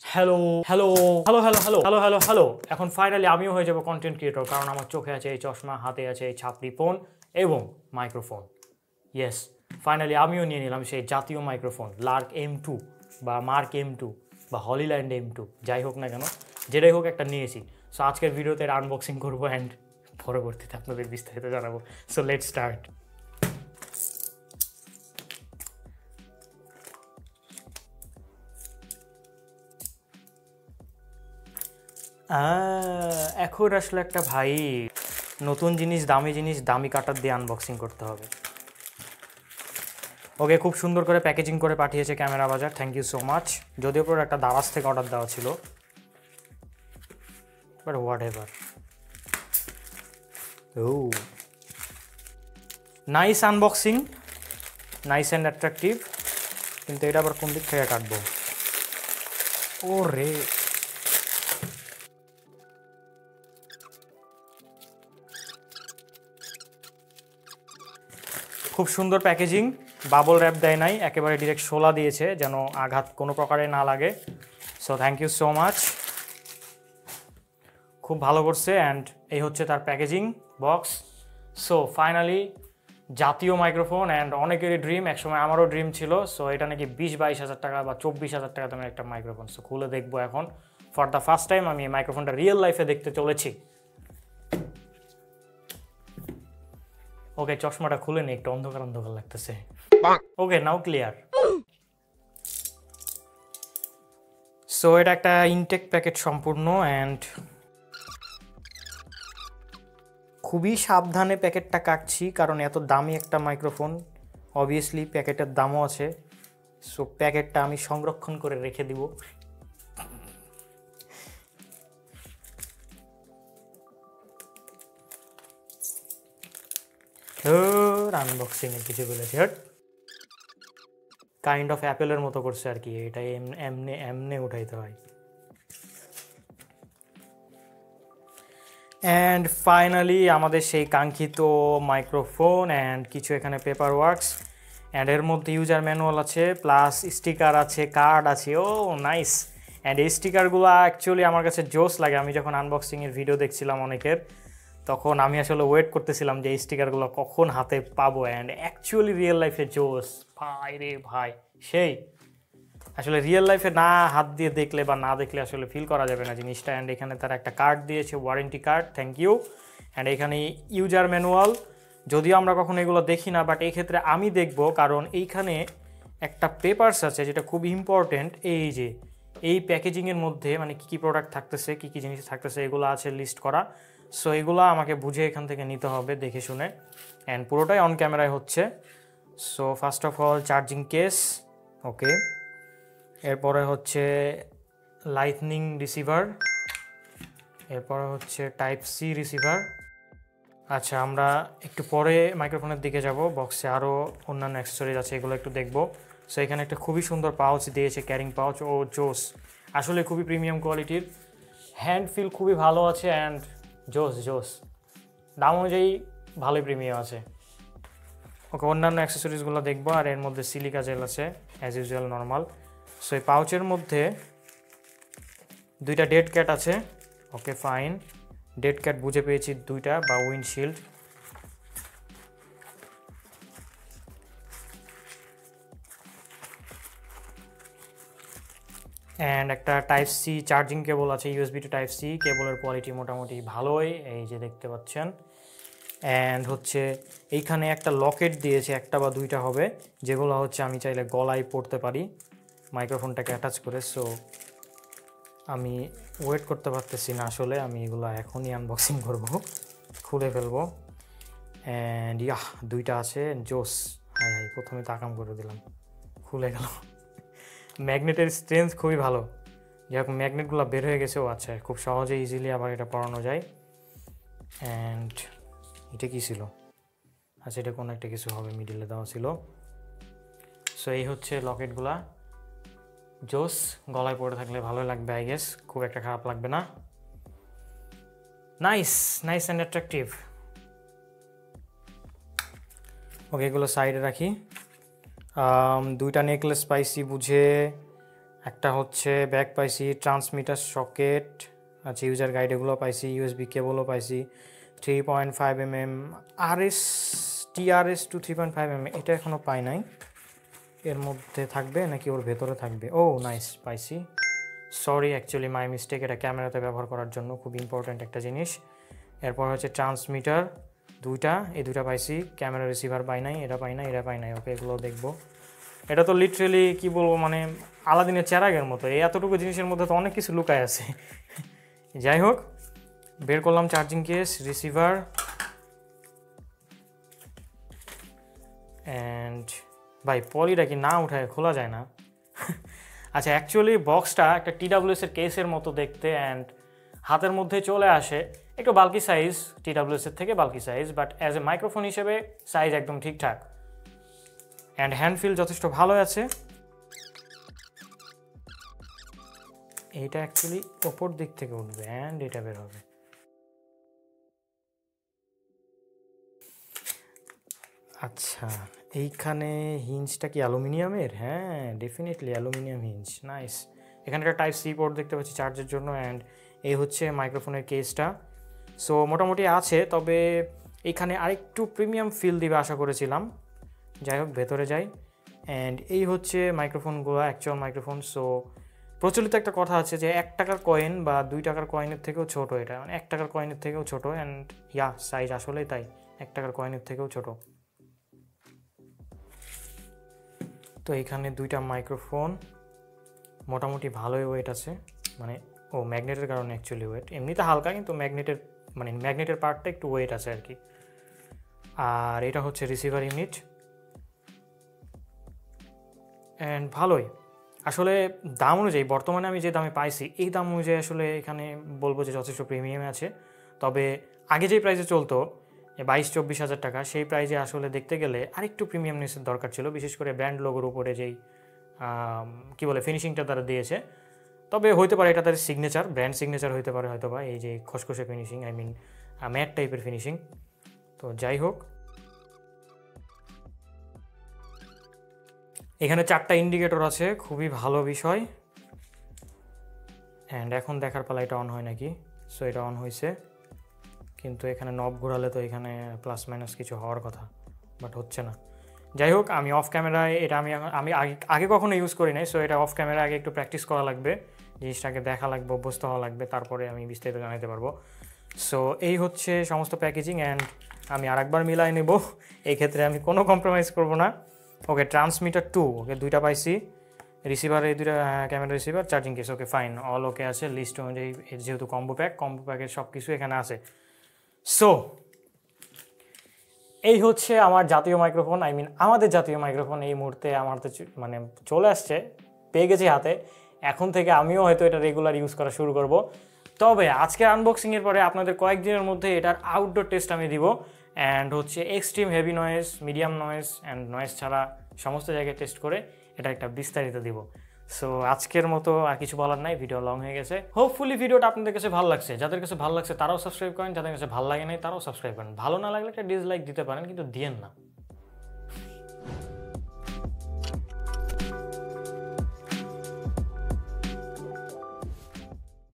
Hello hello hello hello hello hello hello hello এখন finally আমিও হয়ে যাব কন্টেন্ট ক্রিয়েটর, কারণ আমার চোখে আছে এই চশমা, হাতে আছে এই ছাপড়ি ফোন এবং মাইক্রোফোন। ইয়েস, ফাইনালি আমিও নিয়ে নিলাম সেই জাতীয় মাইক্রোফোন লার্ক M2 বা মার্ক M2 বা হলিল্যান্ড M2, যাই হোক না কেন, যেটাই হোক একটা নিয়েছি। সো আজকের ভিডিওতে এর আনবক্সিং করবো অ্যান্ড পরবর্তীতে আপনাদের বিস্তারিত জানাবো। So let's start. এখন আসলে একটা ভাই নতুন জিনিস দামি কাটার দিয়ে আনবক্সিং করতে হবে। ওকে, খুব সুন্দর করে প্যাকেজিং করে পাঠিয়েছে ক্যামেরা বাজার, থ্যাংক ইউ সো মাচ। যদিও পর একটা দারাজ থেকে অর্ডার দেওয়া ছিল, but whatever. Oh nice unboxing, nice and attractive, কিন্তু এটা আবার কোন দিক থেকে কাটবো? ও রে, খুব সুন্দর প্যাকেজিং, বাবল র্যাপ দেয় নাই, একেবারে ডিরেক্ট শোলা দিয়েছে যেন আঘাত কোনো প্রকারে না লাগে। So thank you so much, খুব ভালো করছে। অ্যান্ড এই হচ্ছে তার প্যাকেজিং বক্স। সো ফাইনালি জাতীয় মাইক্রোফোন, অ্যান্ড অনেকেরই ড্রিম, একসময় আমারও ড্রিম ছিল। সো এটা নাকি 20-22 হাজার টাকা বা 24,000 টাকা দামের একটা মাইক্রোফোন। সো খুলে দেখবো এখন, ফর দ্য ফার্স্ট টাইম আমি এই মাইক্রোফোনটা রিয়েল লাইফে দেখতে চলেছি। ওকে, চশমাটা খুলে নি, একটু অন্ধকার অন্ধকার লাগতেছে। ওকে, নাও ক্লিয়ার। সো এটা একটা ইনটেক প্যাকেট সম্পূর্ণ, অ্যান্ড খুবই সাবধানে প্যাকেটটা কাটছি, কারণ এত দামি একটা মাইক্রোফোন, অবভিয়াসলি প্যাকেটের দামও আছে। সো প্যাকেটটা আমি সংরক্ষণ করে রেখে দিব। আনবক্সিংয়ের কিছু বলেছি, হট কাইন্ড অফ অ্যাপেলের মতো করছে আর কি, এটাই এমনি এমনি উঠাইতে হয়। অ্যান্ড ফাইনালি আমাদের সেই কাঙ্ক্ষিত মাইক্রোফোন, অ্যান্ড কিছু এখানে পেপার ওয়ার্কস, অ্যান্ড এর মধ্যে ইউজার ম্যানুয়াল আছে, প্লাস স্টিকার আছে, কার্ড আছে। ও নাইস। অ্যান্ড এই স্টিকারগুলো অ্যাকচুয়ালি আমার কাছে জোস লাগে। আমি যখন আনবক্সিংয়ের ভিডিও দেখছিলাম অনেকের, তখন আমি আসলে ওয়েট করতেছিলাম যে এই স্টিকারগুলো কখন হাতে পাবো, অ্যান্ড অ্যাকচুয়ালি রিয়েল লাইফে জোস ভাই রে ভাই, সেই আসলে রিয়েল লাইফে না হাত দিয়ে দেখলে বা না দেখলে আসলে ফিল করা যাবে না জিনিসটা। অ্যান্ড এখানে তারা একটা কার্ড দিয়েছে, warranty card, thank you. And এখানে ইউজার ম্যানুয়াল, যদিও আমরা কখনো এগুলো দেখি না, বাট এই ক্ষেত্রে আমি দেখব, কারণ এইখানে একটা পেপারস আছে যেটা খুব ইম্পর্টেন্ট। এই যে এই প্যাকেজিংয়ের মধ্যে মানে কী কী প্রোডাক্ট থাকতেছে, কী কী জিনিস থাকতেছে, এগুলো আছে লিস্ট করা। সো এগুলো আমাকে বুঝে এখান থেকে নিতে হবে দেখে শুনে, অ্যান্ড পুরোটাই অন ক্যামেরায় হচ্ছে। So first of all charging case, okay. এরপরে হচ্ছে লাইটনিং রিসিভার, এরপরে হচ্ছে টাইপ সি রিসিভার। আচ্ছা, আমরা একটু পরে মাইক্রোফোনের দিকে যাব, বক্সে আরও অন্যান্য অ্যাক্সেসরিজ আছে, এগুলো একটু দেখব। সো এখানে একটা খুবই সুন্দর পাউচ দিয়েছে, ক্যারিং পাউচ, ও জোস, আসলে খুবই প্রিমিয়াম কোয়ালিটির, হ্যান্ড ফিল খুবই ভালো আছে, অ্যান্ড জোস জোস, দাম অনুযায়ী ভালোই প্রিমিয়াম আছে। ওকে, অন্যান্য অ্যাক্সেসরিজগুলো দেখবো। আর এর মধ্যে সিলিকা জেল আছে, অ্যাজ ইউজুয়াল নর্মাল। সো এই পাউচের মধ্যে দুইটা ডেড ক্যাট আছে, ওকে ফাইন, ডেড ক্যাট বুঝে পেয়েছি, দুইটা বা উইন্ডশিল্ড। অ্যান্ড একটা টাইপ সি চার্জিং কেবল আছে, ইউএসবি টু টাইপ সি, কেবলের কোয়ালিটি মোটামুটি ভালোই, এই যে দেখতে পাচ্ছেন। অ্যান্ড হচ্ছে এইখানে একটা লকেট দিয়েছে, একটা বা দুইটা হবে, যেগুলো হচ্ছে আমি চাইলে গলায় পড়তে পারি মাইক্রোফোনটাকে অ্যাটাচ করে। সো আমি ওয়েট করতে পারতেছি না আসলে, আমি এগুলো এখনই আনবক্সিং করব, খুলে ফেলবো। অ্যান্ড ইয়াহ, দুইটা আছে, জোস। হাই হাই, প্রথমে তাকাম করে দিলাম, খুলে গেল। ম্যাগনেটের স্ট্রেংথ খুবই ভালো, যেরকম ম্যাগনেটগুলো বের হয়ে গেছে। ও আচ্ছা, খুব সহজে ইজিলি আবার এটা পড়ানো যায়। অ্যান্ড এটা কী ছিল? আচ্ছা, এটা কোনো একটা কিছু হবে, মিডিলে দেওয়া ছিল। সো এই হচ্ছে লকেটগুলা, জোস, গলায় পড়ে থাকলে ভালো লাগবে আই গেস, খুব একটা খারাপ লাগবে না। Nice, nice and attractive. Okay, এগুলো সাইডে রাখি। দুইটা নেকলেস পাইছি বুঝে, একটা হচ্ছে ব্যাগ পাইছি, ট্রান্সমিটার সকেট আচ্ছা, ইউজার গাইড এগুলো পাইছি, ইউএসবি কেবলও পাইছি, 3.5 mm RS TRS to 3.5 mm, এটা এখনও পাই নাই। এর মধ্যে থাকবে নাকি ওর ভেতরে থাকবে? ও নাইস, পাইছি। সরি, অ্যাকচুয়ালি মাই মিস্টেক, এটা ক্যামেরাতে ব্যবহার করার জন্য খুব ইম্পর্ট্যান্ট একটা জিনিস। এরপর হচ্ছে ট্রান্সমিটার দুইটা, এই দুইটা পাইছি। ক্যামেরা রিসিভার পাই নাই, এটা পাই নাই, এটা পাই নাই। ওকে, এগুলো দেখবো। এটা তো লিটারেলি কী বলবো, মানে আলাদিনের চেরাগের মতো। এই এতটুকু জিনিসের মধ্যে তো অনেক কিছু লুকায় আছে। যাই হোক, বের করলাম চার্জিং কেস, রিসিভার অ্যান্ড ভাই পলিটা কি না উঠায় খোলা যায় না? আচ্ছা, অ্যাকচুয়ালি বক্সটা একটা TWS এর কেসের মতো দেখতে অ্যান্ড হাতের মধ্যে চলে আসে। একটু বাল্কি সাইজ, TWS এর থেকে bulky size, but as a microphone হিসেবে সাইজ একদম ঠিকঠাক অ্যান্ড হ্যান্ড ফিল যথেষ্ট ভালো আছে। এইটা অ্যাকচুয়ালি ওপর দিক থেকে উঠবে অ্যান্ড এটা বের হবে। আচ্ছা, এইখানে হিঞ্জটা কি অ্যালুমিনিয়ামের? হ্যাঁ, ডেফিনেটলি অ্যালুমিনিয়াম হিঞ্জ। নাইস। এখানে একটা টাইপ সি পোর্ট দেখতে পাচ্ছি চার্জের জন্য অ্যান্ড এই হচ্ছে মাইক্রোফোনের কেসটা। সো মোটামুটি আছে, তবে এখানে আরেকটু প্রিমিয়াম ফিল দিবে আশা করেছিলাম। যাই হোক, ভেতরে যাই অ্যান্ড এই হচ্ছে মাইক্রোফোনগুলো, অ্যাকচুয়াল মাইক্রোফোন। সো প্রচলিত একটা কথা আছে যে 1 টাকার কয়েন বা 2 টাকার কয়েনের থেকেও ছোটো এটা, মানে 1 টাকার কয়েনের থেকেও ছোটো অ্যান্ড ইয়া সাইজ আসলেই তাই, 1 টাকার কয়েনের থেকেও ছোটো। তো এখানে দুইটা মাইক্রোফোন, মোটামুটি ভালোই ওয়েট আছে, মানে ম্যাগনেটের কারণে অ্যাকচুয়ালি ওয়েট, এমনিতে হালকা কিন্তু ম্যাগনেটের পার্টটা একটু ওয়েট আছে আর কি। আর এটা হচ্ছে রিসিভার ইউনিট অ্যান্ড ভালোই আসলে দাম অনুযায়ী, বর্তমানে আমি যে দামে পাইছি এই দাম অনুযায়ী আসলে এখানে বলবো যে যথেষ্ট প্রিমিয়ামে আছে। তবে আগে যেই প্রাইসে চলতো 22-24 হাজার টাকা, সেই প্রাইজে আসলে দেখতে গেলে আরেকটু প্রিমিয়ামনেসের দরকার ছিল, বিশেষ করে ব্র্যান্ড লোগোর উপরে যেই কী বলে ফিনিশিংটা তারা দিয়েছে। তবে হইতে পারে এটা তাদের সিগনেচার, ব্র্যান্ড সিগনেচার হইতে পারে হয়তো বা, এই যে খসখসে ফিনিশিং, আই মিন ম্যাট টাইপের ফিনিশিং। তো যাই হোক, এখানে 4টা ইন্ডিকেটর আছে, খুবই ভালো বিষয়। অ্যান্ড এখন দেখার পালা এটা অন হয় নাকি। সো এটা অন হয়েছে, কিন্তু এখানে নব ঘোরালে তো এখানে প্লাস মাইনাস কিছু হওয়ার কথা, বাট হচ্ছে না। যাই হোক, আমি অফ ক্যামেরায় এটা আমি আগে কখনো ইউজ করি নাই। সো এটা অফ ক্যামেরা আগে একটু প্র্যাকটিস করা লাগবে, জিনিসটাকে দেখা লাগবে, অভ্যস্ত হওয়া লাগবে, তারপরে আমি বিস্তারিত জানাতে পারবো। সো এই হচ্ছে সমস্ত প্যাকেজিং অ্যান্ড আমি আরেকবার মিলাই নেব, এই ক্ষেত্রে আমি কোনো কম্প্রোমাইজ করব না। ওকে, ট্রান্সমিটার 2, ওকে দুইটা পাইছি, রিসিভার এই দুইটা, camera receiver, charging case, okay fine, all ওকে আছে। লিস্ট অনুযায়ী যেহেতু কম্বো প্যাকের সব কিছু এখানে আছে। সো এই হচ্ছে আমার জাতীয় মাইক্রোফোন, আই মিন আমাদের জাতীয় মাইক্রোফোন এই মুহূর্তে আমার তো মানে চলে আসছে, পেয়ে গেছি হাতে। এখন থেকে আমিও হয়তো এটা রেগুলার ইউজ করা শুরু করব। তবে আজকে আনবক্সিংয়ের পরে আপনাদের কয়েকদিনের মধ্যে এটার আউটডোর টেস্ট আমি দিব অ্যান্ড হচ্ছে extreme heavy noise, medium noise and noise ছাড়া সমস্ত জায়গায় টেস্ট করে এটা একটা বিস্তারিত দিব। সো আজকের মতো আর কিছু বলার নাই, ভিডিও লং হয়ে গেছে। হোপফুলি ভিডিওটা আপনাদের কাছে ভালো লাগছে, যাদের কাছে ভালো লাগছে তারাও সাবস্ক্রাইব করেন, যাদের কাছে ভালো লাগে নাই তারাও সাবস্ক্রাইব করেন। ভালো না লাগলে একটা ডিসলাইক দিতে পারেন, কিন্তু দিয়েন না।